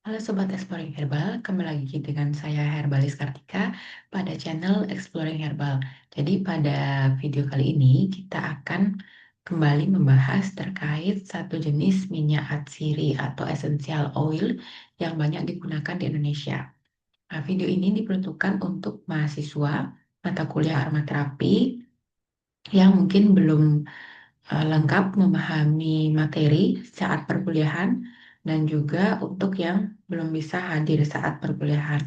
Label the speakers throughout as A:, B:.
A: Halo Sobat Exploring Herbal, kembali lagi dengan saya Herbalis Kartika pada channel Exploring Herbal. Jadi pada video kali ini kita akan kembali membahas terkait satu jenis minyak atsiri atau essential oil yang banyak digunakan di Indonesia. Nah, video ini diperuntukkan untuk mahasiswa mata kuliah aromaterapi yang mungkin belum lengkap memahami materi saat perkuliahan dan juga untuk yang belum bisa hadir saat perkuliahan.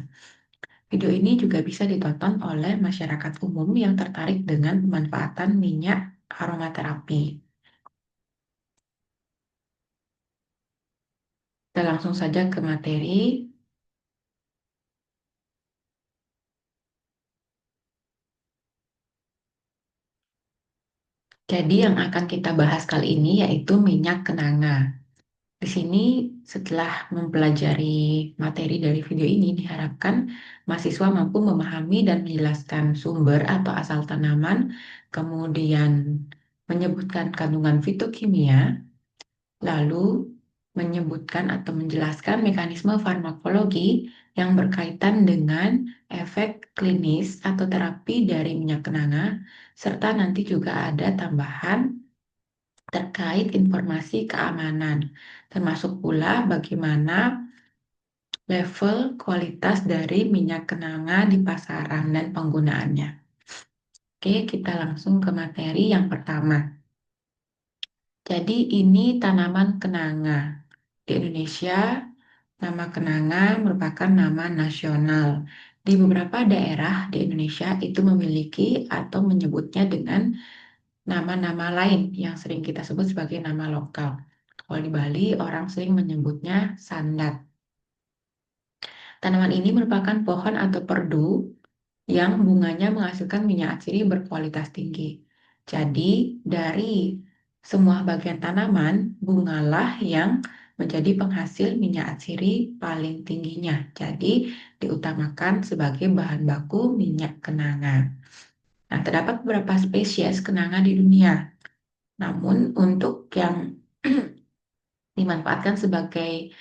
A: Video ini juga bisa ditonton oleh masyarakat umum yang tertarik dengan pemanfaatan minyak aromaterapi. Kita langsung saja ke materi. Jadi yang akan kita bahas kali ini yaitu minyak kenanga. Di sini setelah mempelajari materi dari video ini diharapkan mahasiswa mampu memahami dan menjelaskan sumber atau asal tanaman, kemudian menyebutkan kandungan fitokimia, lalu menyebutkan atau menjelaskan mekanisme farmakologi yang berkaitan dengan efek klinis atau terapi dari minyak kenanga, serta nanti juga ada tambahan terkait informasi keamanan, termasuk pula bagaimana level kualitas dari minyak kenanga di pasaran dan penggunaannya. Oke, kita langsung ke materi yang pertama. Jadi ini tanaman kenanga. Di Indonesia, nama kenanga merupakan nama nasional. Di beberapa daerah di Indonesia itu memiliki atau menyebutnya dengan nama-nama lain yang sering kita sebut sebagai nama lokal. Kalau di Bali, orang sering menyebutnya sandat. Tanaman ini merupakan pohon atau perdu yang bunganya menghasilkan minyak atsiri berkualitas tinggi. Jadi, dari semua bagian tanaman, bungalah yang menjadi penghasil minyak atsiri paling tingginya. Jadi, diutamakan sebagai bahan baku minyak kenanga. Nah, terdapat beberapa spesies kenanga di dunia. Namun, untuk yang dimanfaatkan sebagai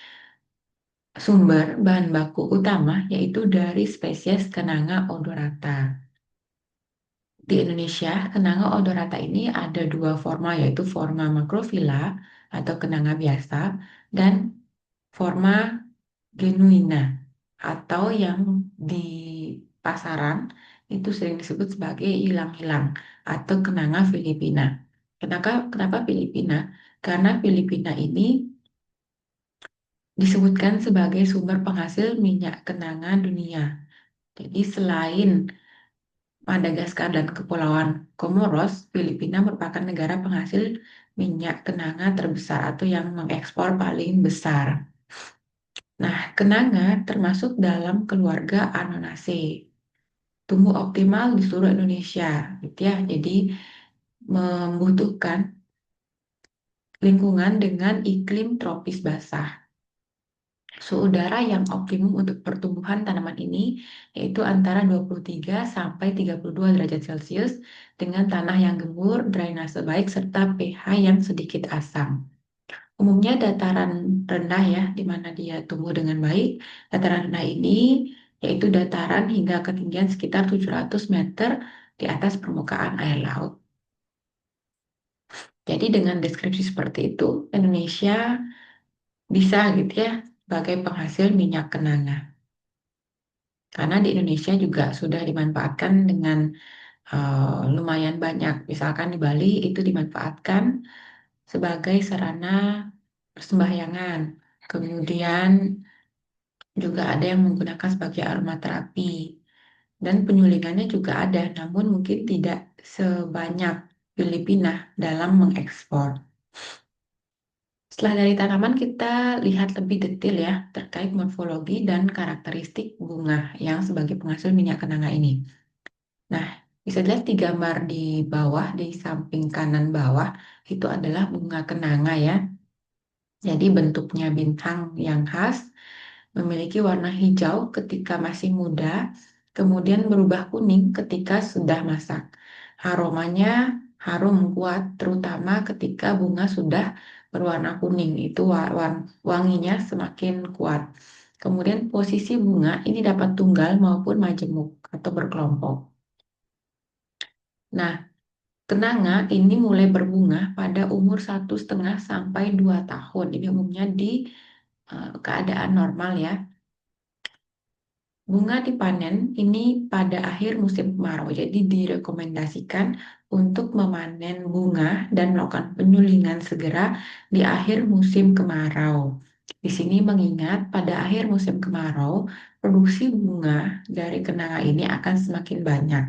A: sumber bahan baku utama yaitu dari spesies kenanga odorata. Di Indonesia, kenanga odorata ini ada dua forma yaitu forma macrophylla atau kenanga biasa dan forma genuina atau yang di pasaran itu sering disebut sebagai ilang-ilang atau kenanga Filipina. Kenapa Filipina? Karena Filipina ini disebutkan sebagai sumber penghasil minyak kenanga dunia. Jadi selain Madagaskar dan Kepulauan Comoros, Filipina merupakan negara penghasil minyak kenanga terbesar atau yang mengekspor paling besar. Nah, kenanga termasuk dalam keluarga Anonaceae. Tumbuh optimal di seluruh Indonesia, gitu ya. Jadi membutuhkan lingkungan dengan iklim tropis basah. Suhu udara yang optimum untuk pertumbuhan tanaman ini yaitu antara 23 sampai 32 derajat Celcius dengan tanah yang gembur, drainase baik, serta pH yang sedikit asam. Umumnya dataran rendah ya, di mana dia tumbuh dengan baik. Dataran rendah ini yaitu dataran hingga ketinggian sekitar 700 meter di atas permukaan air laut. Jadi dengan deskripsi seperti itu, Indonesia bisa gitu ya sebagai penghasil minyak kenanga. Karena di Indonesia juga sudah dimanfaatkan dengan lumayan banyak. Misalkan di Bali itu dimanfaatkan sebagai sarana persembahyangan. Kemudian juga ada yang menggunakan sebagai aromaterapi. Dan penyulingannya juga ada, namun mungkin tidak sebanyak Filipina dalam mengekspor. Setelah dari tanaman, kita lihat lebih detail ya terkait morfologi dan karakteristik bunga yang sebagai penghasil minyak kenanga ini. Nah, bisa dilihat di gambar di bawah, di samping kanan bawah, itu adalah bunga kenanga ya. Jadi bentuknya bintang yang khas, memiliki warna hijau ketika masih muda, kemudian berubah kuning ketika sudah masak. Aromanya harum kuat, terutama ketika bunga sudah berwarna kuning, itu wanginya semakin kuat. Kemudian posisi bunga ini dapat tunggal maupun majemuk atau berkelompok. Nah, kenanga ini mulai berbunga pada umur 1,5 sampai 2 tahun. Ini umumnya di keadaan normal ya. Bunga dipanen ini pada akhir musim kemarau. Jadi direkomendasikan untuk memanen bunga dan melakukan penyulingan segera di akhir musim kemarau. Di sini mengingat pada akhir musim kemarau, produksi bunga dari kenanga ini akan semakin banyak.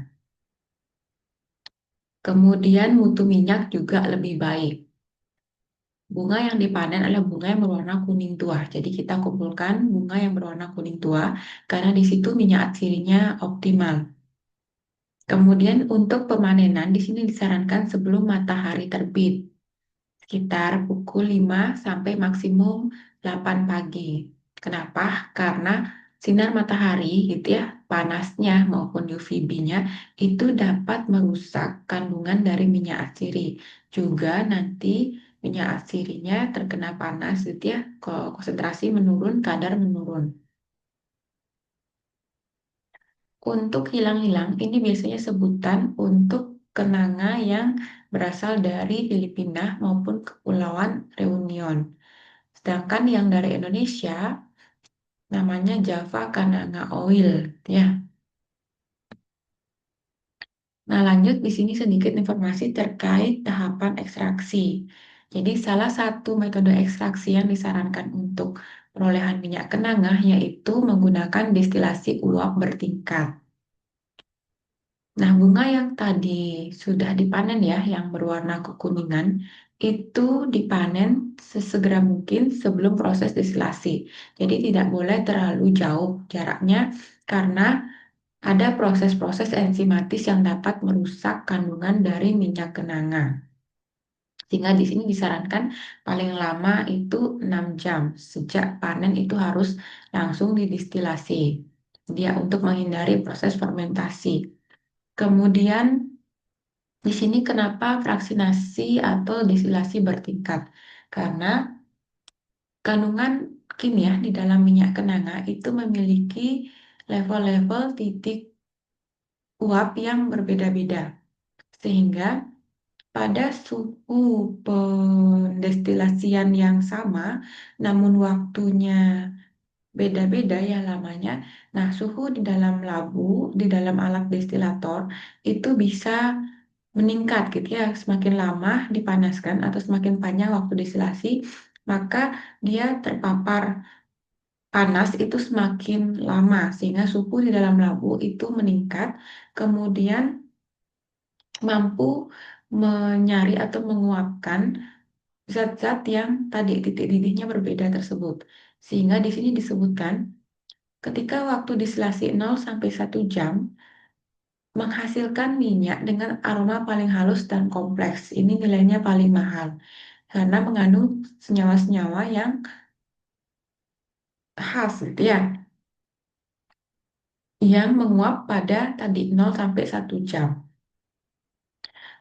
A: Kemudian mutu minyak juga lebih baik. Bunga yang dipanen adalah bunga yang berwarna kuning tua. Jadi kita kumpulkan bunga yang berwarna kuning tua karena di situ minyak atsirinya optimal. Kemudian untuk pemanenan di sini disarankan sebelum matahari terbit, sekitar pukul 5 sampai maksimum 8 pagi. Kenapa? Karena sinar matahari gitu ya, panasnya maupun UVB-nya itu dapat merusak kandungan dari minyak atsiri. Juga nanti minyak atsirinya terkena panas gitu ya, konsentrasi menurun, kadar menurun. Untuk hilang-hilang, ini biasanya sebutan untuk kenanga yang berasal dari Filipina maupun Kepulauan Reunion. Sedangkan yang dari Indonesia namanya Java Kananga Oil, ya. Nah, lanjut di sini sedikit informasi terkait tahapan ekstraksi. Jadi, salah satu metode ekstraksi yang disarankan untuk perolehan minyak kenanga yaitu menggunakan destilasi uap bertingkat. Nah, bunga yang tadi sudah dipanen ya, yang berwarna kekuningan, itu dipanen sesegera mungkin sebelum proses destilasi. Jadi tidak boleh terlalu jauh jaraknya karena ada proses-proses enzimatis yang dapat merusak kandungan dari minyak kenanga. Sehingga di sini disarankan paling lama itu 6 jam. Sejak panen itu harus langsung didestilasi. Dia untuk menghindari proses fermentasi. Kemudian di sini kenapa fraksinasi atau destilasi bertingkat? Karena kandungan kimia di dalam minyak kenanga itu memiliki level-level titik uap yang berbeda-beda. Sehingga pada suhu pendestilasian yang sama, namun waktunya beda-beda ya lamanya. Nah, suhu di dalam labu, di dalam alat destilator itu bisa meningkat gitu ya, semakin lama dipanaskan atau semakin panjang waktu distilasi, maka dia terpapar panas itu semakin lama sehingga suhu di dalam labu itu meningkat, kemudian mampu menyari atau menguapkan zat-zat yang tadi titik didihnya berbeda tersebut. Sehingga di sini disebutkan ketika waktu distilasi 0 sampai 1 jam menghasilkan minyak dengan aroma paling halus dan kompleks. Ini nilainya paling mahal karena mengandung senyawa-senyawa yang khas gitu ya, yang menguap pada tadi 0 sampai 1 jam.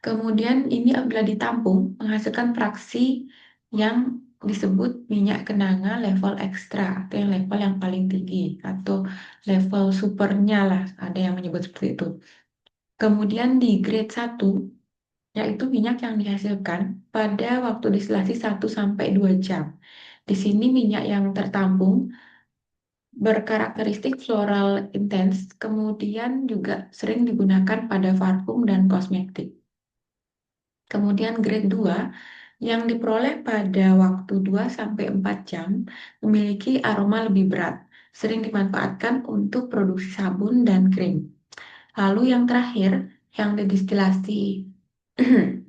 A: Kemudian ini apabila ditampung menghasilkan fraksi yang disebut minyak kenanga level ekstra atau yang level yang paling tinggi atau level supernya lah, ada yang menyebut seperti itu. Kemudian di grade 1 yaitu minyak yang dihasilkan pada waktu distilasi 1 sampai 2 jam. Di sini minyak yang tertampung berkarakteristik floral intens, kemudian juga sering digunakan pada parfum dan kosmetik. Kemudian grade 2 yang diperoleh pada waktu 2 sampai 4 jam memiliki aroma lebih berat, sering dimanfaatkan untuk produksi sabun dan krim. Lalu yang terakhir, yang didestilasi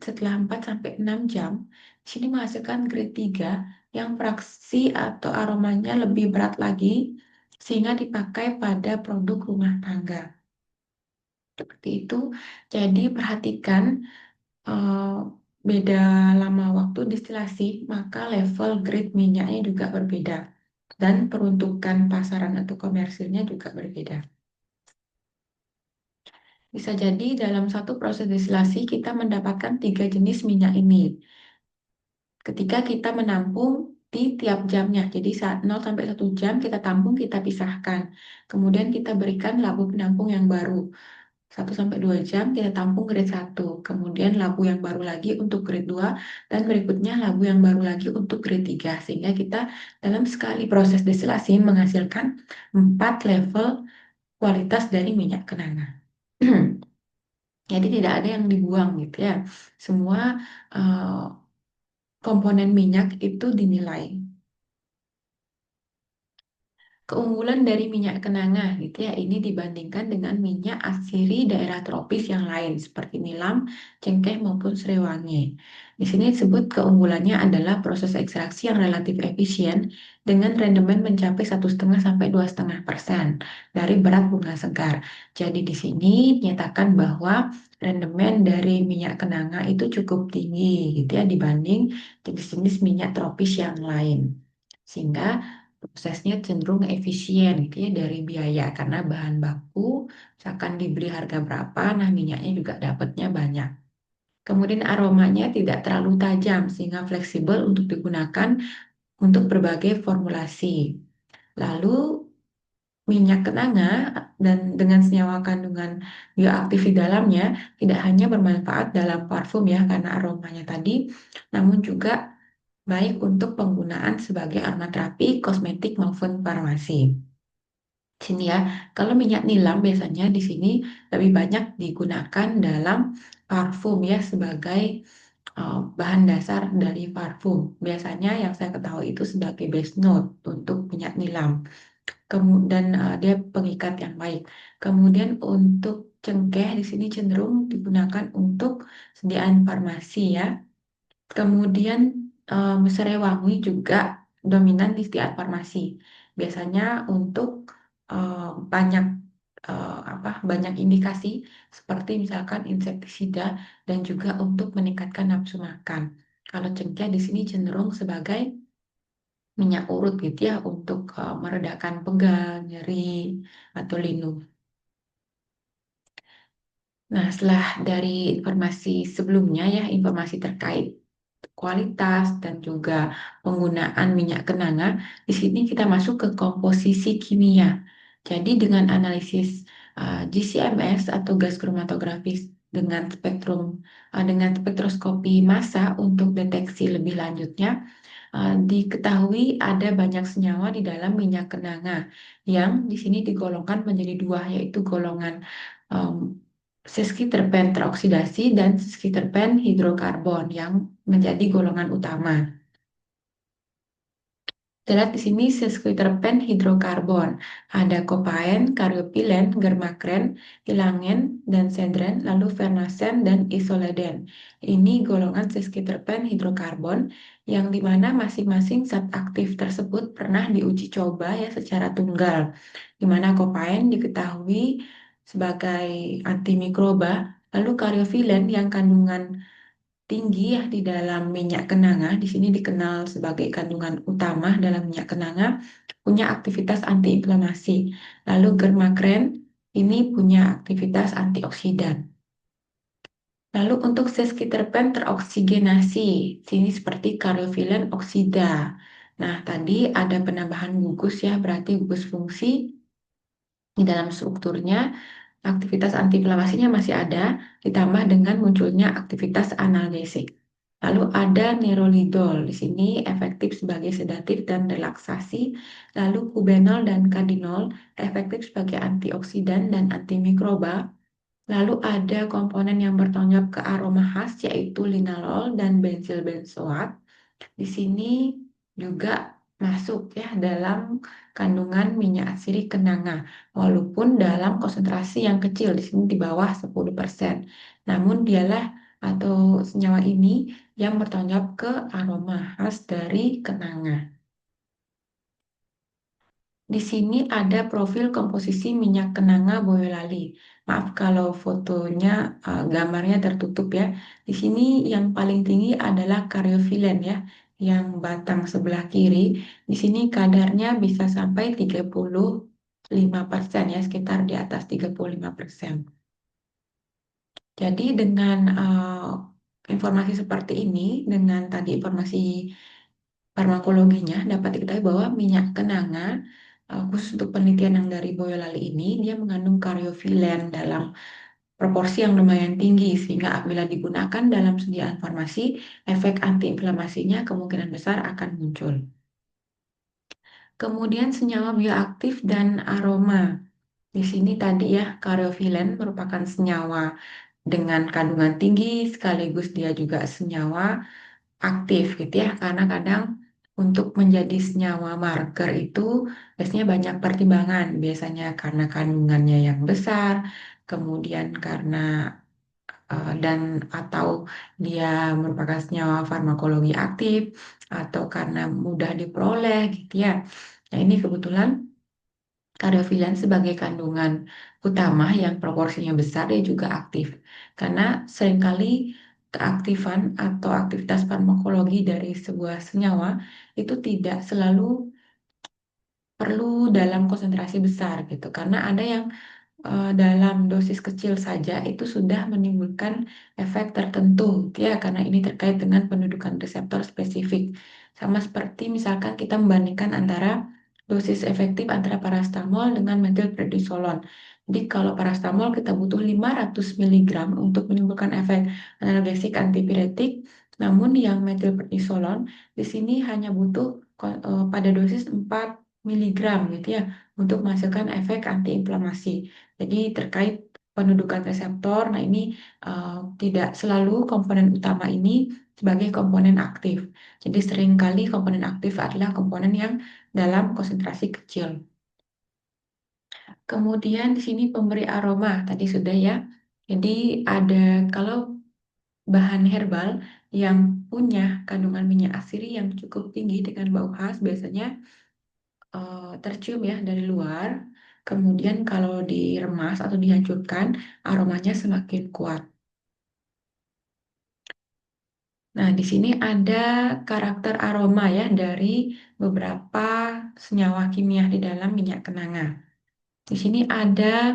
A: setelah 4 sampai 6 jam, di sini menghasilkan grade 3 yang fraksi atau aromanya lebih berat lagi, sehingga dipakai pada produk rumah tangga. Seperti itu, jadi perhatikan eh, beda lama waktu distilasi, maka level grade minyaknya juga berbeda. Dan peruntukan pasaran atau komersilnya juga berbeda. Bisa jadi dalam satu proses destilasi kita mendapatkan 3 jenis minyak ini. Ketika kita menampung di tiap jamnya. Jadi saat 0 sampai 1 jam kita tampung, kita pisahkan. Kemudian kita berikan labu penampung yang baru. 1 sampai 2 jam kita tampung grade 1. Kemudian labu yang baru lagi untuk grade 2 dan berikutnya labu yang baru lagi untuk grade 3. Sehingga kita dalam sekali proses destilasi menghasilkan 4 level kualitas dari minyak kenanga. Jadi tidak ada yang dibuang gitu ya. Semua eh, komponen minyak itu dinilai. Keunggulan dari minyak kenanga gitu ya, ini dibandingkan dengan minyak asiri daerah tropis yang lain seperti nilam, cengkeh maupun serewangi. Di sini disebut keunggulannya adalah proses ekstraksi yang relatif efisien dengan rendemen mencapai 1,5 sampai 2,5% dari berat bunga segar. Jadi di sini dinyatakan bahwa rendemen dari minyak kenanga itu cukup tinggi gitu ya dibanding jenis-jenis minyak tropis yang lain. Sehingga prosesnya cenderung efisien gitu ya dari biaya karena bahan baku misalkan dibeli harga berapa, nah minyaknya juga dapatnya banyak. Kemudian aromanya tidak terlalu tajam sehingga fleksibel untuk digunakan untuk berbagai formulasi. Lalu minyak kenanga dan dengan senyawa kandungan bioaktif di dalamnya tidak hanya bermanfaat dalam parfum ya karena aromanya tadi, namun juga baik untuk penggunaan sebagai aromaterapi, kosmetik maupun farmasi. Sini ya, kalau minyak nilam biasanya di sini lebih banyak digunakan dalam parfum ya sebagai bahan dasar dari parfum. Biasanya yang saya ketahui itu sebagai base note untuk minyak nilam. Kemudian dia pengikat yang baik. Kemudian untuk cengkeh di sini cenderung digunakan untuk sediaan farmasi ya. Kemudian serai wangi juga dominan di setiap farmasi. Biasanya untuk banyak banyak indikasi seperti misalkan insektisida dan juga untuk meningkatkan nafsu makan. Kalau cengkeh di sini cenderung sebagai minyak urut gitu ya untuk meredakan pegal, nyeri atau linu. Nah, setelah dari informasi sebelumnya ya, informasi terkait kualitas dan juga penggunaan minyak kenanga, di sini kita masuk ke komposisi kimia. Jadi dengan analisis GCMS atau gas kromatografis dengan spektroskopi massa untuk deteksi lebih lanjutnya, diketahui ada banyak senyawa di dalam minyak kenanga yang di sini digolongkan menjadi dua, yaitu golongan um, seskiterpen teroksidasi dan seskiterpen hidrokarbon yang menjadi golongan utama. Kita lihat di sini seskiterpen hidrokarbon. Ada kopaen, karyopilen, germakren, ilangen, dan sendren, lalu vernasen, dan isoleden. Ini golongan seskiterpen hidrokarbon yang dimana masing-masing zat aktif tersebut pernah diuji coba ya secara tunggal. Dimana kopaen diketahui sebagai antimikroba, lalu karyofilen yang kandungan tinggi ya di dalam minyak kenanga, di sini dikenal sebagai kandungan utama dalam minyak kenanga, punya aktivitas antiinflamasi. Lalu germakren ini punya aktivitas antioksidan. Lalu untuk seskiterpen teroksigenasi, sini seperti karyofilen oksida. Nah, tadi ada penambahan gugus ya, berarti gugus fungsi di dalam strukturnya. Aktivitas antiinflamasinya masih ada, ditambah dengan munculnya aktivitas analgesik. Lalu ada nerolidol, di sini efektif sebagai sedatif dan relaksasi. Lalu kubenol dan kadinol efektif sebagai antioksidan dan antimikroba. Lalu ada komponen yang bertanggung jawab ke aroma khas yaitu linalol dan bensil benzoat. Di sini juga masuk ya dalam kandungan minyak sirih kenanga, walaupun dalam konsentrasi yang kecil, di sini di bawah 10%. Namun dialah atau senyawa ini yang bertanggung jawab ke aroma khas dari kenanga. Di sini ada profil komposisi minyak kenanga Boyolali. Maaf kalau fotonya, gambarnya tertutup ya. Di sini yang paling tinggi adalah karyofilen ya, yang batang sebelah kiri. Di sini kadarnya bisa sampai 35% ya, sekitar di atas 35%. Jadi dengan informasi seperti ini, dengan tadi informasi farmakologinya dapat diketahui bahwa minyak kenanga khusus untuk penelitian yang dari Boyolali ini dia mengandung karyofilen dalam proporsi yang lumayan tinggi sehingga apabila digunakan dalam sediaan farmasi, efek antiinflamasinya kemungkinan besar akan muncul. Kemudian senyawa bioaktif dan aroma. Di sini tadi ya, karyofilen merupakan senyawa dengan kandungan tinggi sekaligus dia juga senyawa aktif gitu ya, karena kadang untuk menjadi senyawa marker itu biasanya banyak pertimbangan, biasanya karena kandungannya yang besar, kemudian karena dan atau dia merupakan senyawa farmakologi aktif atau karena mudah diperoleh gitu ya. Nah, ini kebetulan karyofilan sebagai kandungan utama yang proporsinya besar dia juga aktif. Karena seringkali keaktifan atau aktivitas farmakologi dari sebuah senyawa itu tidak selalu perlu dalam konsentrasi besar gitu. Karena ada yang dalam dosis kecil saja itu sudah menimbulkan efek tertentu gitu ya karena ini terkait dengan pendudukan reseptor spesifik sama seperti misalkan kita membandingkan antara dosis efektif antara parastamol dengan metilprednisolon. Jadi kalau parastamol kita butuh 500 miligram untuk menimbulkan efek analgesik antipiretik, namun yang metilprednisolon di sini hanya butuh pada dosis 4 miligram gitu ya untuk menghasilkan efek antiinflamasi. Jadi terkait pendudukan reseptor, nah ini tidak selalu komponen utama ini sebagai komponen aktif. Jadi seringkali komponen aktif adalah komponen yang dalam konsentrasi kecil. Kemudian di sini pemberi aroma tadi sudah ya. Jadi ada kalau bahan herbal yang punya kandungan minyak asiri yang cukup tinggi dengan bau khas biasanya tercium ya dari luar. Kemudian kalau diremas atau dihancurkan, aromanya semakin kuat. Nah, di sini ada karakter aroma ya dari beberapa senyawa kimia di dalam minyak kenanga. Di sini ada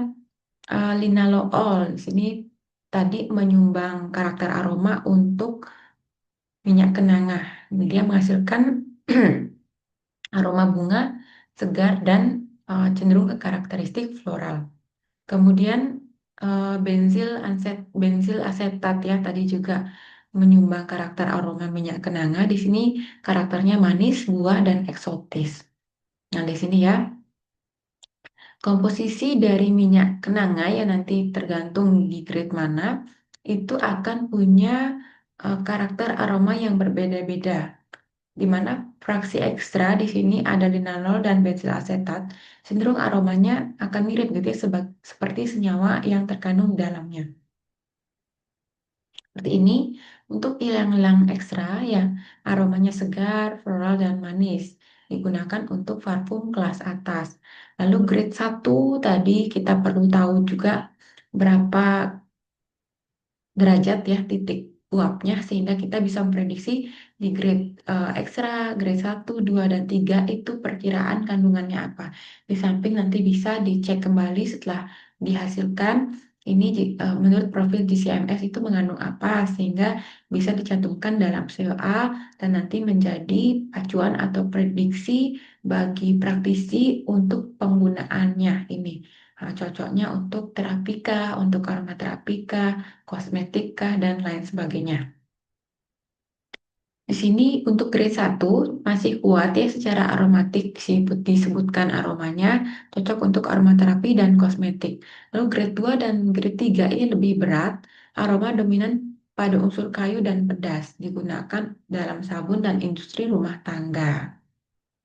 A: linalool. Di sini tadi menyumbang karakter aroma untuk minyak kenanga. Dia menghasilkan aroma bunga segar dan cenderung ke karakteristik floral. Kemudian benzil asetat ya tadi juga menyumbang karakter aroma minyak kenanga. Di sini karakternya manis, buah dan eksotis. Nah, di sini ya komposisi dari minyak kenanga ya nanti tergantung di grade mana itu akan punya karakter aroma yang berbeda-beda. Di mana fraksi ekstra di sini ada linalol dan bensil asetat, cenderung aromanya akan mirip gitu ya, seperti senyawa yang terkandung di dalamnya. Seperti ini, untuk ilang-ilang ekstra ya, aromanya segar, floral, dan manis. Digunakan untuk parfum kelas atas. Lalu grade 1 tadi kita perlu tahu juga berapa derajat ya titik uapnya sehingga kita bisa memprediksi di grade ekstra, grade 1, 2, dan 3 itu perkiraan kandungannya apa. Di samping nanti bisa dicek kembali setelah dihasilkan ini menurut profil GCMS itu mengandung apa sehingga bisa dicantumkan dalam COA dan nanti menjadi acuan atau prediksi bagi praktisi untuk penggunaannya ini. Cocoknya untuk terapika, untuk aromaterapika, kosmetika, dan lain sebagainya. Di sini untuk grade 1 masih kuat ya secara aromatik disebutkan aromanya cocok untuk aromaterapi dan kosmetik. Lalu grade 2 dan grade 3 ini lebih berat, aroma dominan pada unsur kayu dan pedas digunakan dalam sabun dan industri rumah tangga.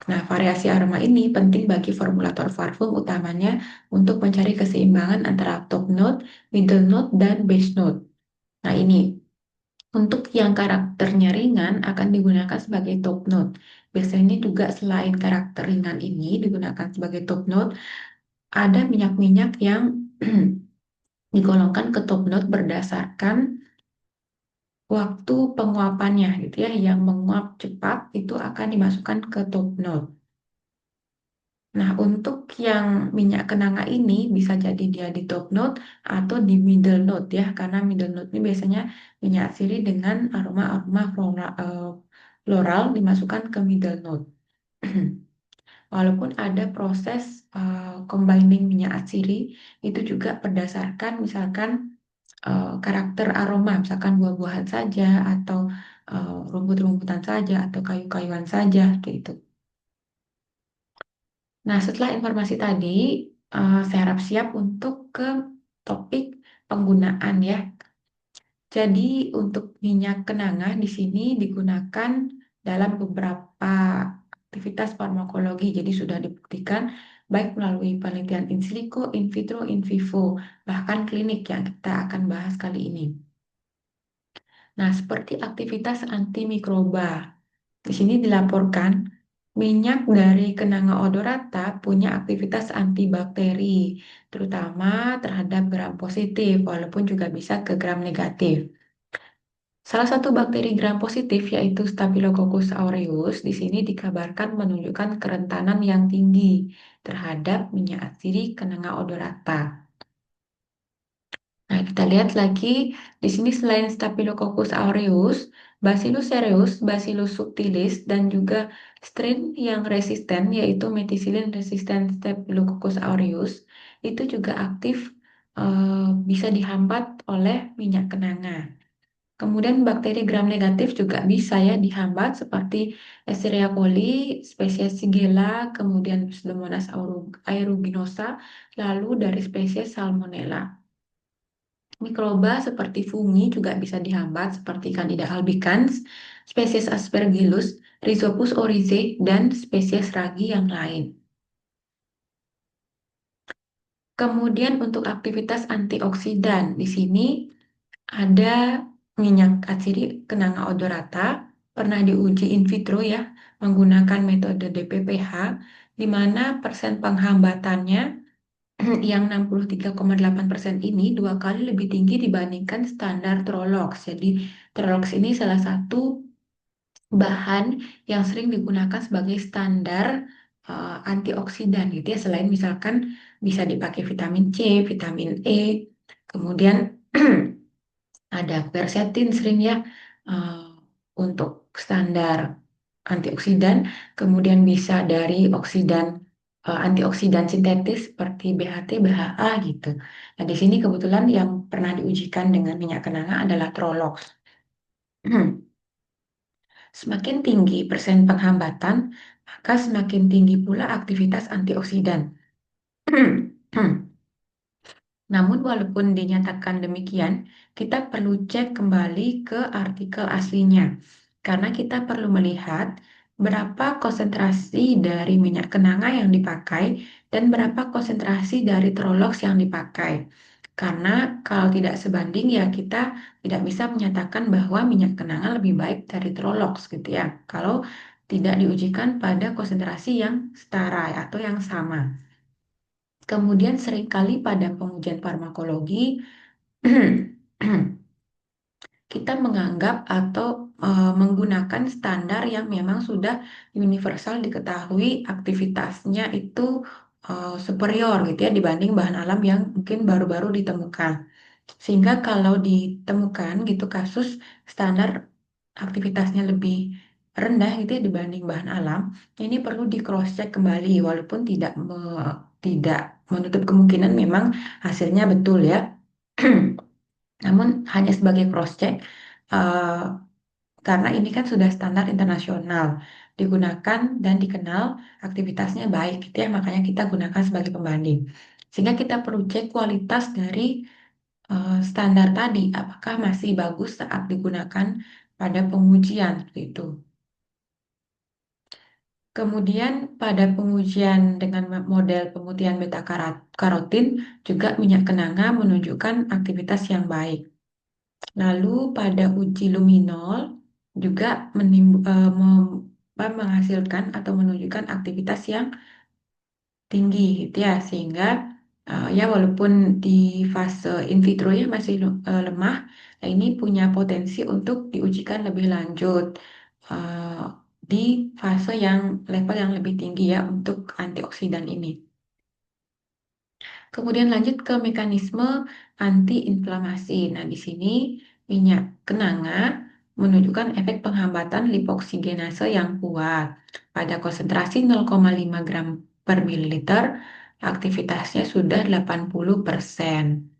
A: Nah, variasi aroma ini penting bagi formulator parfum utamanya untuk mencari keseimbangan antara top note, middle note, dan base note. Nah, ini untuk yang karakternya ringan akan digunakan sebagai top note. Biasanya juga selain karakter ringan ini digunakan sebagai top note, ada minyak-minyak yang digolongkan ke top note berdasarkan waktu penguapannya gitu ya. Yang menguap cepat itu akan dimasukkan ke top note. Nah, untuk yang minyak kenanga ini bisa jadi dia di top note atau di middle note ya, karena middle note ini biasanya minyak sirih dengan aroma-aroma floral dimasukkan ke middle note. Walaupun ada proses combining minyak atsiri, itu juga berdasarkan misalkan karakter aroma, misalkan buah-buahan saja atau rumput-rumputan saja atau kayu-kayuan saja, gitu. Nah, setelah informasi tadi, saya harap siap untuk ke topik penggunaan ya. Jadi untuk minyak kenanga di sini digunakan dalam beberapa aktivitas farmakologi. Jadi sudah dibuktikan baik melalui penelitian in silico, in vitro, in vivo, bahkan klinik yang kita akan bahas kali ini. Nah, seperti aktivitas antimikroba. Di sini dilaporkan minyak dari kenanga odorata punya aktivitas antibakteri, terutama terhadap gram positif, walaupun juga bisa ke gram negatif. Salah satu bakteri gram positif yaitu Staphylococcus aureus di sini dikabarkan menunjukkan kerentanan yang tinggi terhadap minyak atsiri kenanga odorata. Nah, kita lihat lagi di sini selain Staphylococcus aureus, Bacillus cereus, Bacillus subtilis, dan juga strain yang resisten yaitu methicillin resistant Staphylococcus aureus itu juga aktif bisa dihambat oleh minyak kenanga. Kemudian bakteri gram negatif juga bisa ya dihambat seperti Escherichia coli, spesies Shigella, kemudian Pseudomonas aeruginosa, lalu dari spesies Salmonella. Mikroba seperti fungi juga bisa dihambat seperti Candida albicans, spesies Aspergillus, Rhizopus oryzae, dan spesies ragi yang lain. Kemudian untuk aktivitas antioksidan, di sini ada minyak atsiri kenanga odorata, pernah diuji in vitro ya, menggunakan metode DPPH, di mana persen penghambatannya yang 63,8% ini dua kali lebih tinggi dibandingkan standar Trolox. Jadi Trolox ini salah satu bahan yang sering digunakan sebagai standar antioksidan gitu ya. Selain misalkan bisa dipakai vitamin C, vitamin E, kemudian ada quercetin sering ya eh, untuk standar antioksidan, kemudian bisa dari oksidan antioksidan sintetis seperti BHT, BHA gitu. Nah, di sini kebetulan yang pernah diujikan dengan minyak kenanga adalah Trolox. Semakin tinggi persen penghambatan, maka semakin tinggi pula aktivitas antioksidan. Namun walaupun dinyatakan demikian, kita perlu cek kembali ke artikel aslinya. Karena kita perlu melihat berapa konsentrasi dari minyak kenanga yang dipakai dan berapa konsentrasi dari Trolox yang dipakai. Karena kalau tidak sebanding ya kita tidak bisa menyatakan bahwa minyak kenanga lebih baik dari Trolox gitu ya. Kalau tidak diujikan pada konsentrasi yang setara atau yang sama. Kemudian seringkali pada pengujian farmakologi kita menganggap atau menggunakan standar yang memang sudah universal diketahui aktivitasnya itu superior gitu ya dibanding bahan alam yang mungkin baru-baru ditemukan. Sehingga kalau ditemukan gitu kasus standar aktivitasnya lebih rendah gitu ya dibanding bahan alam, ini perlu di cross check kembali walaupun tidak menutup kemungkinan memang hasilnya betul ya. Namun hanya sebagai cross check karena ini kan sudah standar internasional digunakan dan dikenal aktivitasnya baik gitu ya makanya kita gunakan sebagai pembanding. Sehingga kita perlu cek kualitas dari standar tadi apakah masih bagus saat digunakan pada pengujian seperti itu. Kemudian pada pengujian dengan model pemutihan beta karotin juga minyak kenanga menunjukkan aktivitas yang baik. Lalu pada uji luminol juga menghasilkan atau menunjukkan aktivitas yang tinggi gitu ya sehingga ya walaupun di fase in vitro ya masih lemah, nah ini punya potensi untuk diujikan lebih lanjut eh, di fase yang level yang lebih tinggi ya untuk antioksidan ini. Kemudian lanjut ke mekanisme antiinflamasi. Nah, di sini minyak kenanga menunjukkan efek penghambatan lipoksigenase yang kuat. Pada konsentrasi 0,5 gram per mililiter, aktivitasnya sudah 80%.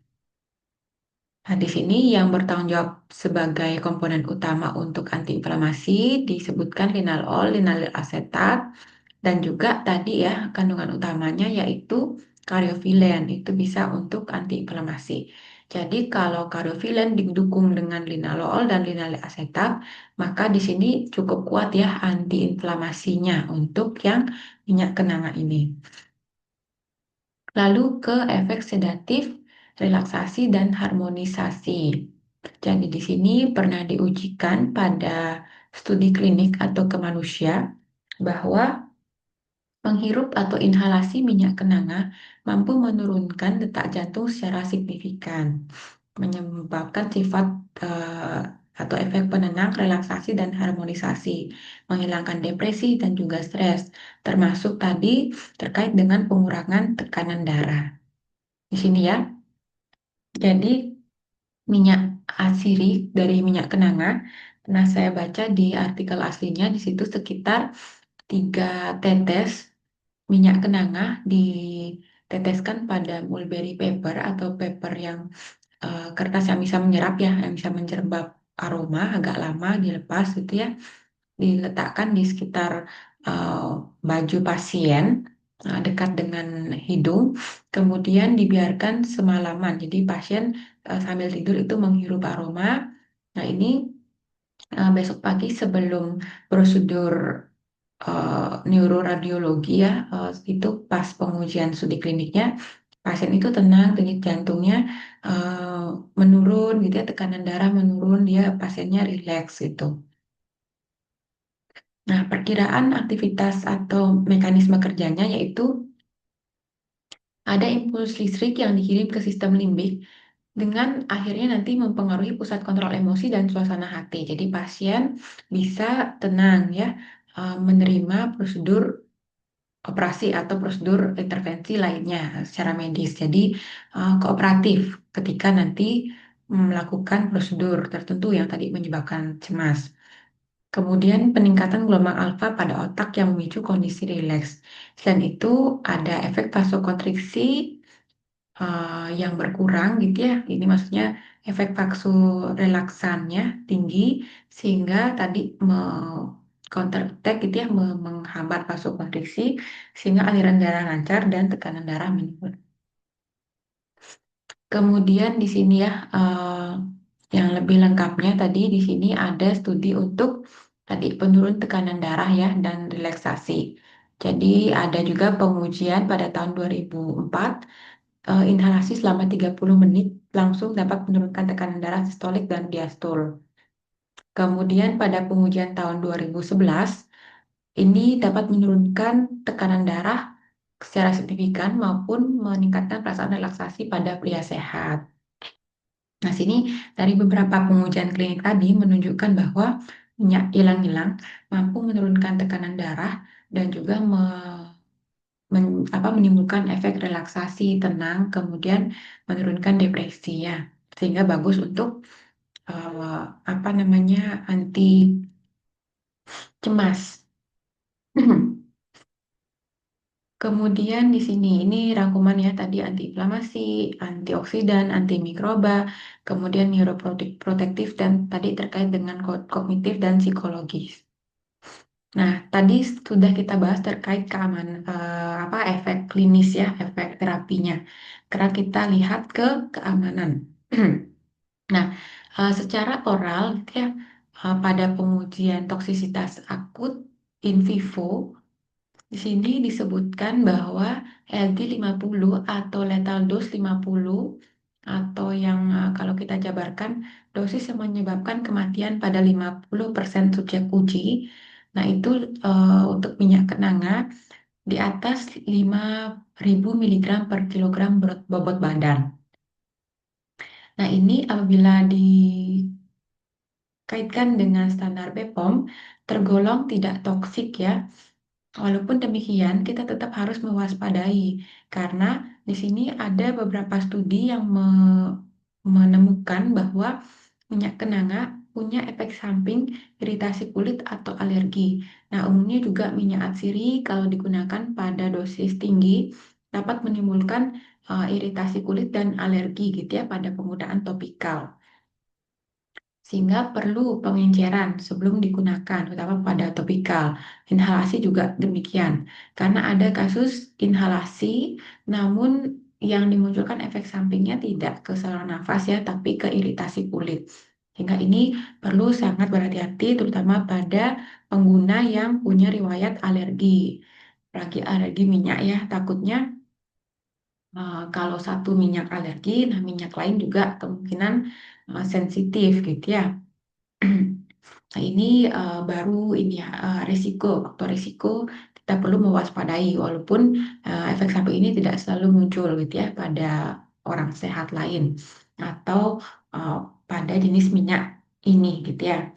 A: Nah, di sini yang bertanggung jawab sebagai komponen utama untuk antiinflamasi disebutkan linalol, linalyl asetat, dan juga tadi ya kandungan utamanya yaitu karyofilen, itu bisa untuk antiinflamasi. Jadi kalau karyofilen didukung dengan linalol dan linalyl asetat, maka di sini cukup kuat ya antiinflamasinya untuk yang minyak kenanga ini. Lalu ke efek sedatif, relaksasi, dan harmonisasi. Jadi di sini pernah diujikan pada studi klinik atau ke manusia bahwa menghirup atau inhalasi minyak kenanga mampu menurunkan detak jantung secara signifikan, menyebabkan sifat eh, atau efek penenang, relaksasi, dan harmonisasi, menghilangkan depresi dan juga stres, termasuk tadi terkait dengan pengurangan tekanan darah. Di sini ya, jadi minyak asiri dari minyak kenanga, nah saya baca di artikel aslinya di situ sekitar 3 tetes minyak kenanga diteteskan pada mulberry paper atau paper yang kertas yang bisa menyerap ya, yang bisa menyerap aroma agak lama dilepas gitu ya, diletakkan di sekitar eh, baju pasien dekat dengan hidung, kemudian dibiarkan semalaman. Jadi pasien sambil tidur itu menghirup aroma. Nah ini besok pagi sebelum prosedur neuroradiologi ya, itu pas pengujian studi kliniknya pasien itu tenang, denyut jantungnya eh, menurun gitu ya, tekanan darah menurun, dia pasiennya rileks gitu. Nah, perkiraan aktivitas atau mekanisme kerjanya yaitu ada impuls listrik yang dikirim ke sistem limbik dengan akhirnya nanti mempengaruhi pusat kontrol emosi dan suasana hati. Jadi pasien bisa tenang ya, menerima prosedur operasi atau prosedur intervensi lainnya secara medis. Jadi kooperatif ketika nanti melakukan prosedur tertentu yang tadi menyebabkan cemas. Kemudian peningkatan gelombang alfa pada otak yang memicu kondisi rileks. Selain itu ada efek vasokonstriksi yang berkurang gitu ya. Ini maksudnya efek vasorelaksannya tinggi sehingga tadi counter attack gitu ya, menghambat vasokonstriksi sehingga aliran darah lancar dan tekanan darah menurun. Kemudian di sini ya yang lebih lengkapnya tadi di sini ada studi untuk tadi penurun tekanan darah ya dan relaksasi. Jadi ada juga pengujian pada tahun 2004, inhalasi selama 30 menit langsung dapat menurunkan tekanan darah sistolik dan diastol. Kemudian pada pengujian tahun 2011 ini dapat menurunkan tekanan darah secara signifikan maupun meningkatkan perasaan relaksasi pada pria sehat. Nah, sini dari beberapa pengujian klinik tadi menunjukkan bahwa minyak ilang-ilang mampu menurunkan tekanan darah dan juga menimbulkan efek relaksasi, tenang, kemudian menurunkan depresi ya. Sehingga bagus untuk eh, apa namanya anti cemas. Kemudian di sini ini rangkuman ya tadi antiinflamasi, antioksidan, antimikroba, kemudian neuroprotektif dan tadi terkait dengan kognitif dan psikologis. Nah, tadi sudah kita bahas terkait keamanan apa efek klinis ya, efek terapinya. Karena kita lihat ke keamanan. Nah, secara oral gitu ya, pada pengujian toksisitas akut in vivo di sini disebutkan bahwa LD50 atau lethal dose 50 atau yang kalau kita jabarkan dosis yang menyebabkan kematian pada 50% subjek uji. Nah, itu untuk minyak kenanga di atas 5.000 miligram per kilogram berat bobot badan. Nah, ini apabila dikaitkan dengan standar BPOM tergolong tidak toksik ya. Walaupun demikian, kita tetap harus mewaspadai karena di sini ada beberapa studi yang menemukan bahwa minyak kenanga punya efek samping iritasi kulit atau alergi. Nah, umumnya juga minyak atsiri kalau digunakan pada dosis tinggi dapat menimbulkan iritasi kulit dan alergi gitu ya pada penggunaan topikal. Sehingga perlu pengenceran sebelum digunakan, terutama pada topikal. Inhalasi juga demikian, karena ada kasus inhalasi, namun yang dimunculkan efek sampingnya tidak ke saluran nafas ya, tapi ke iritasi kulit. Sehingga ini perlu sangat berhati-hati, terutama pada pengguna yang punya riwayat alergi. Apalagi alergi minyak ya, takutnya kalau satu minyak alergi, nah minyak lain juga kemungkinan sensitif gitu ya. Nah, ini baru ini ya risiko, faktor risiko kita perlu mewaspadai walaupun efek samping ini tidak selalu muncul gitu ya pada orang sehat lain atau eh, pada jenis minyak ini gitu ya.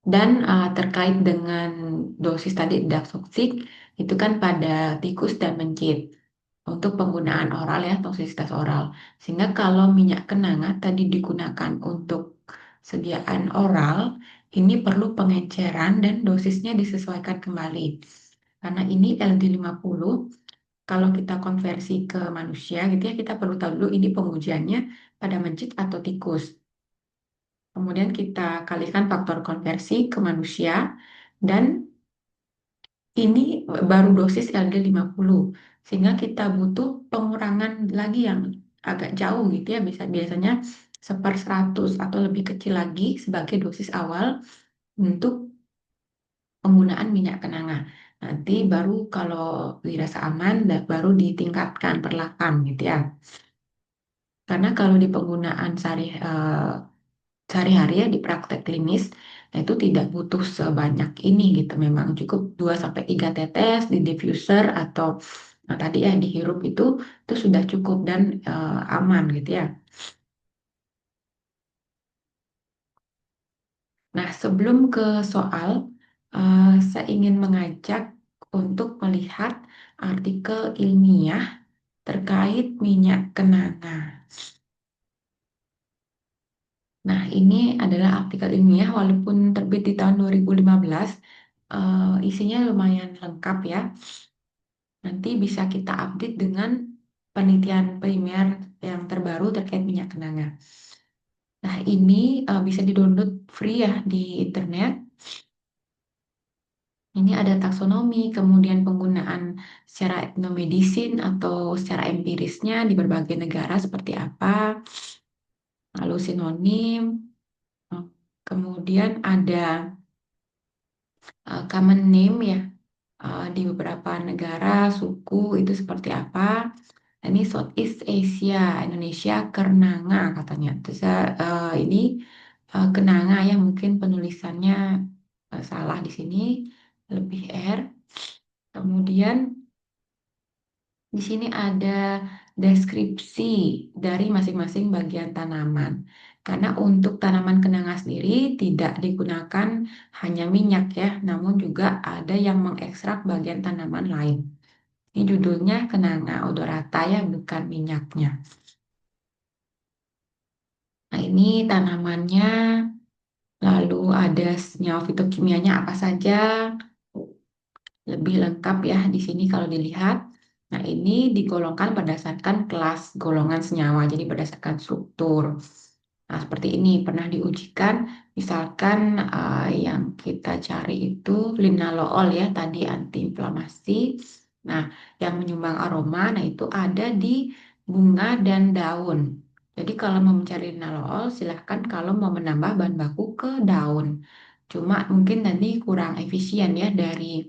A: Dan terkait dengan dosis tadi toksik itu kan pada tikus dan mencit untuk penggunaan oral ya, toksisitas oral. Sehingga kalau minyak kenanga tadi digunakan untuk sediaan oral, ini perlu pengenceran dan dosisnya disesuaikan kembali. Karena ini LD50, kalau kita konversi ke manusia gitu ya, kita perlu tahu dulu ini pengujiannya pada mencit atau tikus. Kemudian kita kalikan faktor konversi ke manusia dan ini baru dosis LD50, sehingga kita butuh pengurangan lagi yang agak jauh gitu ya, biasanya 1/100 atau lebih kecil lagi sebagai dosis awal untuk penggunaan minyak kenanga. Nanti baru kalau dirasa aman, baru ditingkatkan perlahan gitu ya. Karena kalau di penggunaan sehari-hari ya di praktek klinis, nah itu tidak butuh sebanyak ini gitu. Memang cukup 2 sampai 3 tetes di diffuser atau tadi ya dihirup itu sudah cukup dan aman gitu ya. Nah, sebelum ke soal, saya ingin mengajak untuk melihat artikel ilmiah terkait minyak kenanga. Nah, ini adalah artikel ilmiah walaupun terbit di tahun 2015, isinya lumayan lengkap ya. Nanti bisa kita update dengan penelitian primer yang terbaru terkait minyak kenanga. Nah, ini bisa di-download free ya di internet. Ini ada taksonomi, kemudian penggunaan secara etnomedisin atau secara empirisnya di berbagai negara seperti apa, lalu sinonim, eh, kemudian ada common name ya, di beberapa negara, suku itu seperti apa. Ini Southeast Asia, Indonesia, Kernanga katanya. Terus ini Kenanga ya mungkin penulisannya salah di sini, lebih R. Kemudian di sini ada deskripsi dari masing-masing bagian tanaman. Karena untuk tanaman kenanga sendiri tidak digunakan hanya minyak ya, namun juga ada yang mengekstrak bagian tanaman lain. Ini judulnya kenanga odorata ya, bukan minyaknya. Nah, ini tanamannya, lalu ada senyawa fitokimianya apa saja, lebih lengkap ya di sini kalau dilihat. Nah, ini digolongkan berdasarkan kelas golongan senyawa, jadi berdasarkan struktur. Nah, seperti ini pernah diujikan, misalkan yang kita cari itu linalool ya, tadi antiinflamasi. Nah, yang menyumbang aroma, nah itu ada di bunga dan daun. Jadi kalau mau mencari linalool, silahkan kalau mau menambah bahan baku ke daun. Cuma mungkin nanti kurang efisien ya dari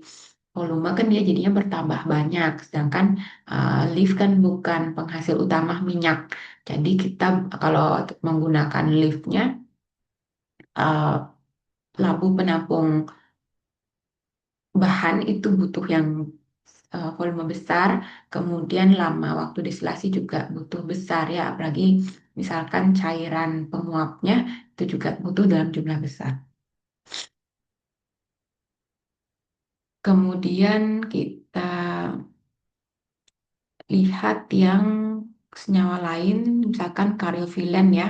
A: volume kan dia jadinya bertambah banyak, sedangkan leaf kan bukan penghasil utama minyak. Jadi kita kalau menggunakan leafnya, uh, labu penampung bahan itu butuh yang volume besar, kemudian lama waktu distilasi juga butuh besar ya, apalagi misalkan cairan penguapnya itu juga butuh dalam jumlah besar. Kemudian kita lihat yang senyawa lain, misalkan karyofilen ya,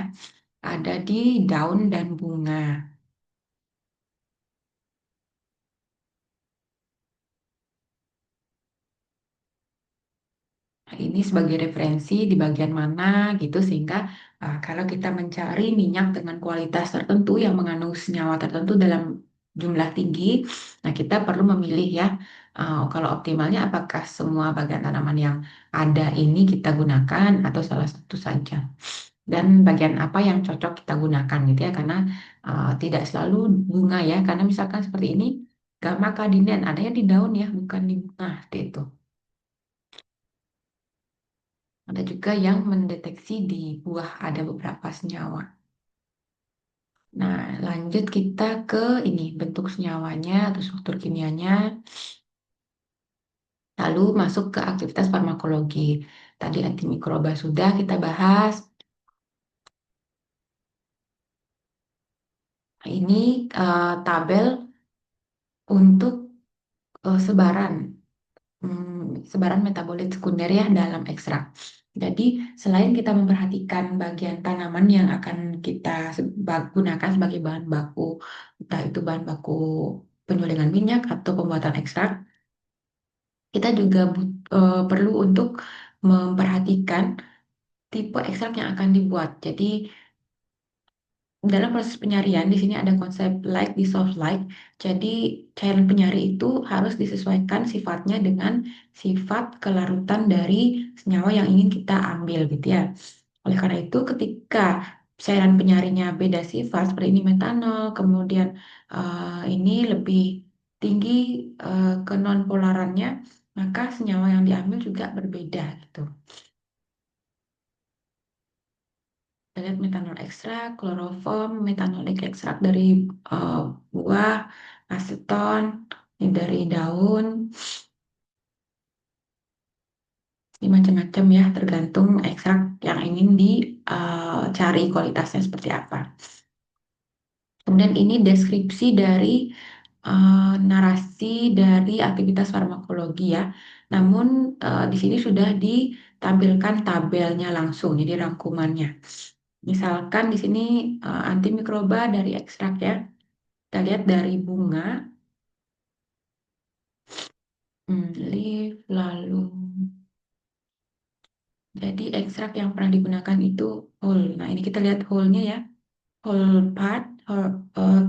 A: ada di daun dan bunga. Nah, ini sebagai referensi di bagian mana gitu sehingga kalau kita mencari minyak dengan kualitas tertentu yang mengandung senyawa tertentu dalam jumlah tinggi, nah kita perlu memilih ya kalau optimalnya apakah semua bagian tanaman yang ada ini kita gunakan atau salah satu saja dan bagian apa yang cocok kita gunakan gitu ya karena tidak selalu bunga ya karena misalkan seperti ini gamma kadinen adanya di daun ya bukan di bunga seperti itu. Ada juga yang mendeteksi di buah ada beberapa senyawa. Nah, lanjut kita ke ini bentuk senyawanya atau struktur kimianya, lalu masuk ke aktivitas farmakologi. Tadi antimikroba sudah kita bahas. Nah, ini tabel untuk sebaran sebaran metabolit sekunder ya dalam ekstrak. Jadi, selain kita memperhatikan bagian tanaman yang akan kita gunakan sebagai bahan baku, entah itu bahan baku penyulingan minyak atau pembuatan ekstrak, kita juga perlu untuk memperhatikan tipe ekstrak yang akan dibuat. Jadi, dalam proses penyarian, di sini ada konsep like dissolve like. Jadi, cairan penyari itu harus disesuaikan sifatnya dengan sifat kelarutan dari senyawa yang ingin kita ambil gitu ya. Oleh karena itu, ketika cairan penyarinya beda sifat, seperti ini metanol, kemudian ini lebih tinggi ke non-polarannya, maka senyawa yang diambil juga berbeda gitu. Kita lihat metanol ekstrak, kloroform, metanolik ekstrak dari eh, buah, aseton, ini dari daun, ini macam-macam ya, tergantung ekstrak yang ingin dicari kualitasnya seperti apa. Kemudian ini deskripsi dari narasi dari aktivitas farmakologi ya. Namun di sini sudah ditampilkan tabelnya langsung, jadi rangkumannya. Misalkan di sini antimikroba dari ekstrak ya. Kita lihat dari bunga, leaf, lalu jadi ekstrak yang pernah digunakan itu whole. Nah ini kita lihat whole-nya ya, whole part,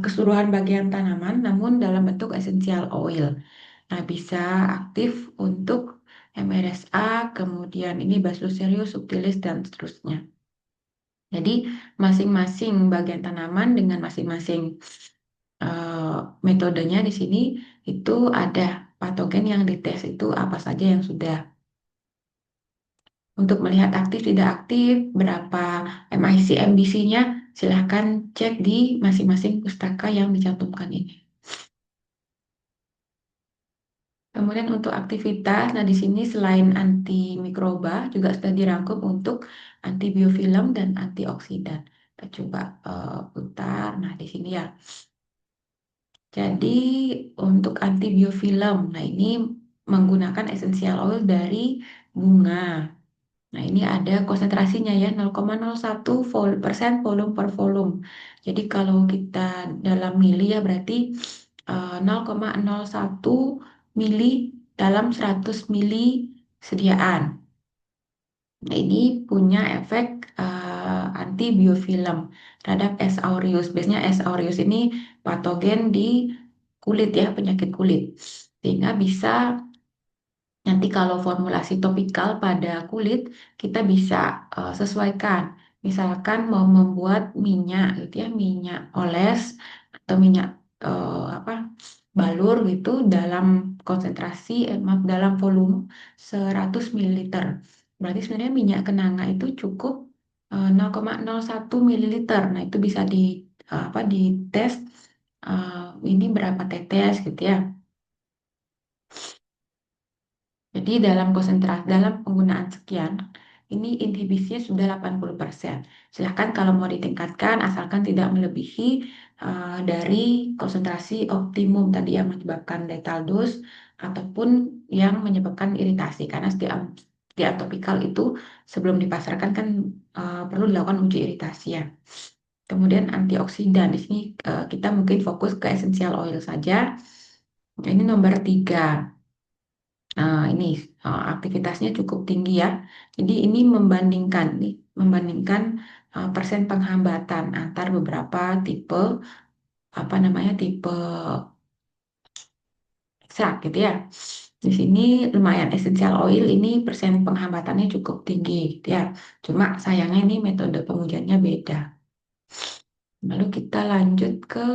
A: keseluruhan bagian tanaman, namun dalam bentuk essential oil. Nah bisa aktif untuk MRSA, kemudian ini Bacillus subtilis dan seterusnya. Jadi masing-masing bagian tanaman dengan masing-masing eh, metodenya di sini itu ada patogen yang dites itu apa saja yang sudah untuk melihat aktif tidak aktif berapa MIC MBC-nya silahkan cek di masing-masing pustaka yang dicantumkan ini. Kemudian untuk aktivitas, nah di sini selain antimikroba juga sudah dirangkum untuk antibiofilm dan antioksidan. Kita coba putar. Nah di sini ya. Jadi untuk antibiofilm, nah ini menggunakan essential oil dari bunga. Nah ini ada konsentrasinya ya 0,01 persen volume per volume. Jadi kalau kita dalam mili ya berarti 0,01 mili dalam 100 mili sediaan. Nah, ini punya efek antibiofilm terhadap S. aureus. Biasanya S. aureus ini patogen di kulit ya, penyakit kulit. Sehingga bisa nanti kalau formulasi topikal pada kulit, kita bisa sesuaikan. Misalkan mau membuat minyak gitu ya, minyak oles atau minyak apa balur gitu dalam konsentrasi, maaf, dalam volume 100 mililiter. Berarti sebenarnya minyak kenanga itu cukup 0,01 mililiter. Nah, itu bisa apa dites ini berapa tetes gitu ya. Jadi dalam konsentrasi, dalam penggunaan sekian, ini inhibisinya sudah 80%. Silahkan kalau mau ditingkatkan, asalkan tidak melebihi dari konsentrasi optimum tadi yang menyebabkan lethal dose ataupun yang menyebabkan iritasi. Karena sediaan topikal itu sebelum dipasarkan kan perlu dilakukan uji iritasi ya. Kemudian antioksidan di sini kita mungkin fokus ke essential oil saja. Ini nomor 3. Ini aktivitasnya cukup tinggi ya. Jadi ini membandingkan persen penghambatan antar beberapa tipe apa namanya tipe ekstrak gitu ya. Di sini lumayan essential oil ini persen penghambatannya cukup tinggi gitu ya. Cuma sayangnya ini metode pengujiannya beda. Lalu kita lanjut ke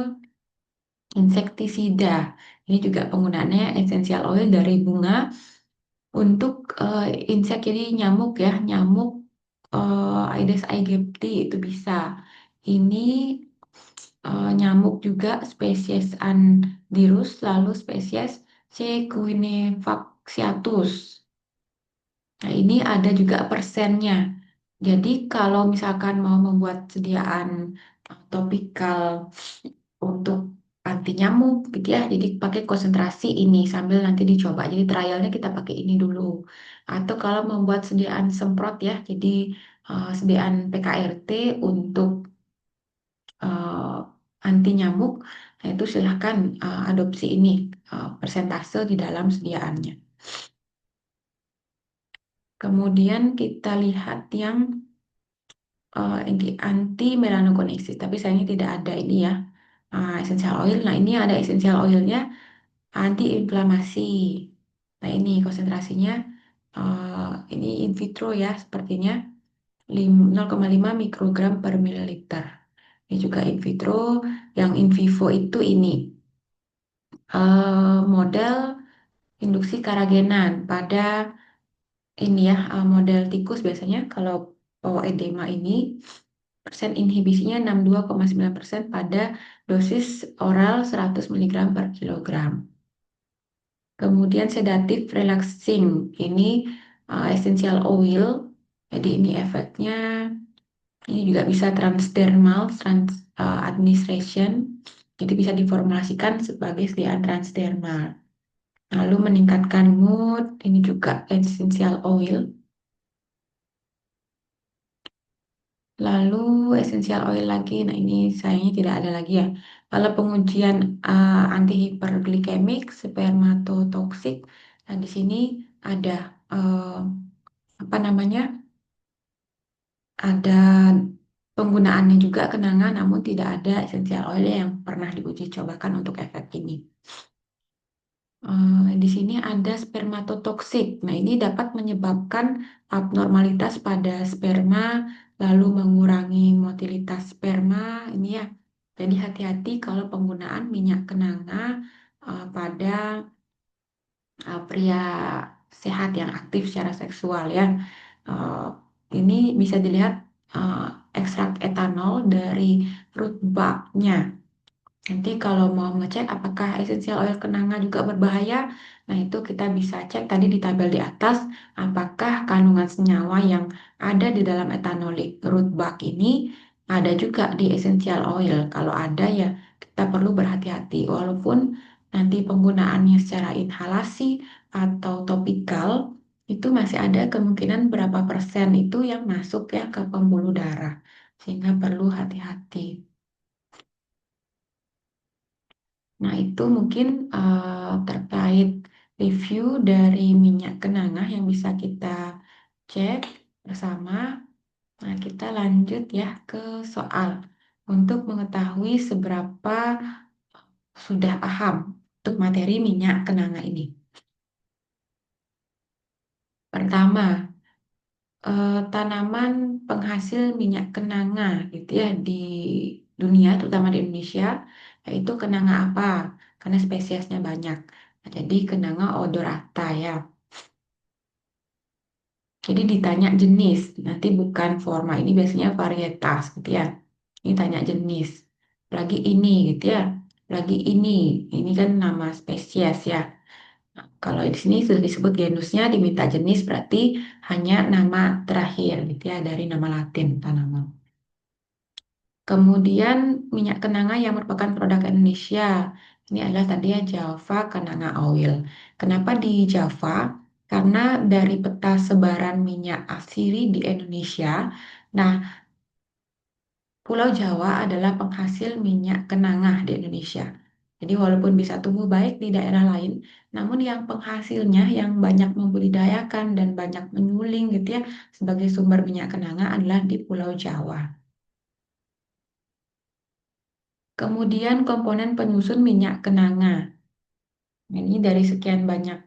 A: insektisida. Ini juga penggunaannya essential oil dari bunga untuk insek, jadi nyamuk ya, nyamuk Aedes aegypti itu bisa. Ini nyamuk juga spesies Andirus, lalu spesies C. Guinevaxiatus. Nah, ini ada juga persennya. Jadi kalau misalkan mau membuat sediaan topikal untuk anti nyamuk gitu ya, jadi pakai konsentrasi ini sambil nanti dicoba. Jadi trialnya kita pakai ini dulu. Atau kalau membuat sediaan semprot ya, jadi sediaan PKRT untuk anti nyamuk, nah itu silahkan adopsi ini persentase di dalam sediaannya. Kemudian kita lihat yang ini anti melanogenesis, tapi sayangnya tidak ada ini ya essential oil. Nah ini ada essential oilnya anti inflamasi. Nah ini konsentrasinya ini in vitro ya sepertinya 0,5 mikrogram per mililiter. Ini juga in vitro, yang in vivo itu ini model induksi karagenan pada ini ya model tikus biasanya kalau edema ini persen inhibisinya 62,9% pada dosis oral 100 miligram per kilogram. Kemudian sedatif relaxing ini essential oil. Jadi ini efeknya ini juga bisa transdermal administration. Jadi bisa diformulasikan sebagai sediaan transdermal. Lalu meningkatkan mood, ini juga essential oil. Lalu essential oil lagi, nah ini sayangnya tidak ada lagi ya. Kalau pengujian anti hiperglikemik, spermatotoksik, nah di sini ada apa namanya? Ada penggunaannya juga kenanga, namun tidak ada essential oil yang pernah diuji cobakan untuk efek ini. Di sini ada spermatotoksik. Nah, ini dapat menyebabkan abnormalitas pada sperma, lalu mengurangi motilitas sperma. Ini ya. Jadi hati-hati kalau penggunaan minyak kenanga pada pria sehat yang aktif secara seksual ya. Eh, ini bisa dilihat eh, ekstrak etanol dari root bulb-nya. Nanti kalau mau ngecek apakah esensial oil kenanga juga berbahaya, nah itu kita bisa cek tadi di tabel di atas, apakah kandungan senyawa yang ada di dalam etanolik root bulb ini ada juga di esensial oil. Kalau ada ya kita perlu berhati-hati, walaupun nanti penggunaannya secara inhalasi atau topikal itu masih ada kemungkinan berapa persen itu yang masuk ya ke pembuluh darah, sehingga perlu hati-hati. Nah, itu mungkin terkait review dari minyak kenanga yang bisa kita cek bersama. Nah, kita lanjut ya ke soal untuk mengetahui seberapa sudah paham untuk materi minyak kenanga ini. Pertama, tanaman penghasil minyak kenanga gitu ya di dunia, terutama di Indonesia, yaitu kenanga apa? Karena spesiesnya banyak. Nah, jadi kenanga odorata ya. Jadi ditanya jenis, nanti bukan forma, ini biasanya varietas gitu ya. Ini tanya jenis. Lagi ini gitu ya. Lagi ini kan nama spesies ya. Nah, kalau di sini sudah disebut genusnya, diminta jenis berarti hanya nama terakhir gitu ya dari nama Latin tanaman. Kemudian minyak kenanga yang merupakan produk Indonesia. Ini adalah tadi ya Java Kenanga Oil. Kenapa di Java? Karena dari peta sebaran minyak asiri di Indonesia, nah Pulau Jawa adalah penghasil minyak kenanga di Indonesia. Jadi walaupun bisa tumbuh baik di daerah lain, namun yang penghasilnya yang banyak membudidayakan dan banyak menyuling gitu ya sebagai sumber minyak kenanga adalah di Pulau Jawa. Kemudian komponen penyusun minyak kenanga. Nah, ini dari sekian banyak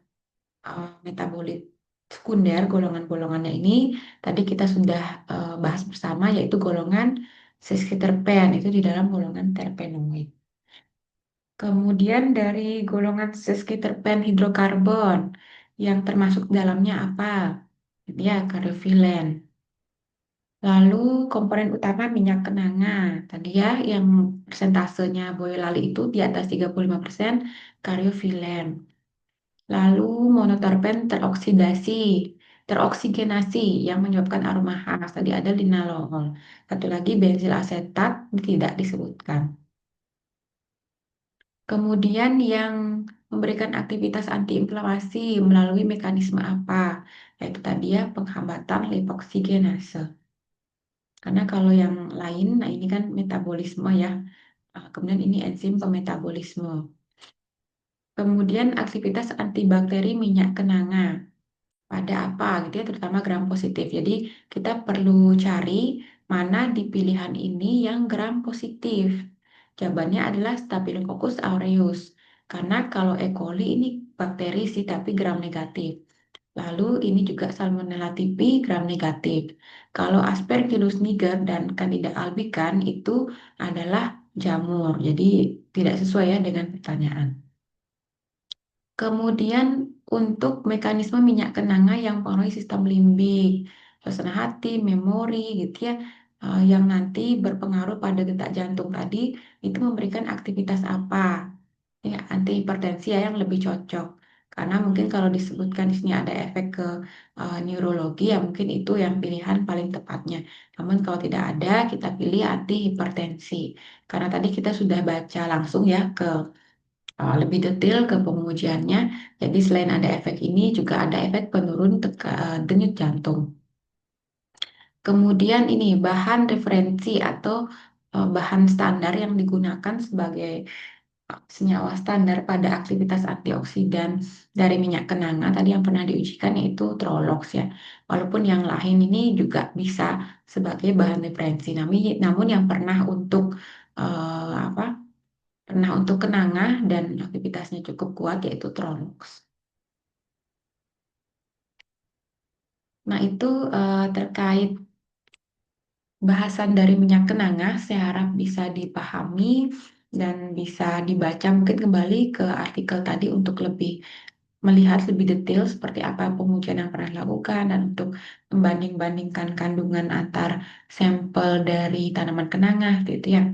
A: metabolit sekunder, golongan-golongannya ini tadi kita sudah bahas bersama yaitu golongan sesquiterpen itu di dalam golongan terpenoid. Kemudian dari golongan sesquiterpen hidrokarbon yang termasuk dalamnya apa? Dia karyofilen. Lalu komponen utama minyak kenanga. Tadi ya yang persentasenya Boyolali itu di atas 35% karyofilen. Lalu monoterpen teroksigenasi yang menyebabkan aroma khas. Tadi ada linalol. Satu lagi bensil asetat tidak disebutkan. Kemudian yang memberikan aktivitas antiinflamasi melalui mekanisme apa? Yaitu tadi ya penghambatan lipoksigenase. Karena kalau yang lain, nah ini kan metabolisme ya. Kemudian ini enzim pemetabolisme. Kemudian aktivitas antibakteri minyak kenanga. Pada apa gitu ya, terutama gram positif. Jadi kita perlu cari mana di pilihan ini yang gram positif. Jawabannya adalah Staphylococcus aureus. Karena kalau E. coli ini bakteri sih tapi gram negatif. Lalu ini juga Salmonella typhi gram negatif. Kalau Aspergillus niger dan Candida albicans itu adalah jamur. Jadi tidak sesuai ya dengan pertanyaan. Kemudian untuk mekanisme minyak kenanga yang mempengaruhi sistem limbik, suasana hati, memori gitu ya, yang nanti berpengaruh pada detak jantung tadi, itu memberikan aktivitas apa? Ya, antihipertensi ya yang lebih cocok. Karena mungkin kalau disebutkan di sini ada efek ke neurologi, ya mungkin itu yang pilihan paling tepatnya. Namun kalau tidak ada, kita pilih antihipertensi. Karena tadi kita sudah baca langsung ya ke lebih detail ke pengujiannya. Jadi selain ada efek ini juga ada efek penurun denyut jantung. Kemudian ini bahan referensi atau bahan standar yang digunakan sebagai senyawa standar pada aktivitas antioksidan dari minyak kenanga tadi yang pernah diujikan yaitu Trolox ya. Walaupun yang lain ini juga bisa sebagai bahan referensi. Namun yang pernah untuk apa? Pernah untuk kenanga dan aktivitasnya cukup kuat yaitu Trolox. Nah, itu terkait bahasan dari minyak kenanga, saya harap bisa dipahami dan bisa dibaca mungkin kembali ke artikel tadi untuk lebih melihat lebih detail seperti apa pengujian yang pernah dilakukan dan untuk membanding-bandingkan kandungan antar sampel dari tanaman kenanga gitu ya.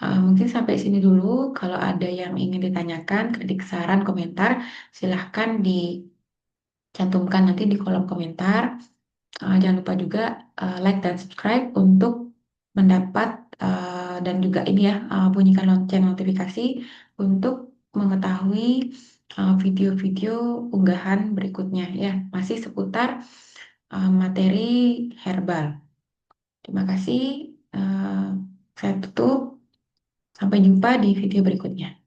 A: Mungkin sampai sini dulu. Kalau ada yang ingin ditanyakan, kritik, saran, komentar, silahkan dicantumkan nanti di kolom komentar. Jangan lupa juga like dan subscribe untuk mendapat dan juga ini ya bunyikan lonceng notifikasi untuk mengetahui video-video unggahan berikutnya ya masih seputar materi herbal. Terima kasih. Saya tutup. Sampai jumpa di video berikutnya.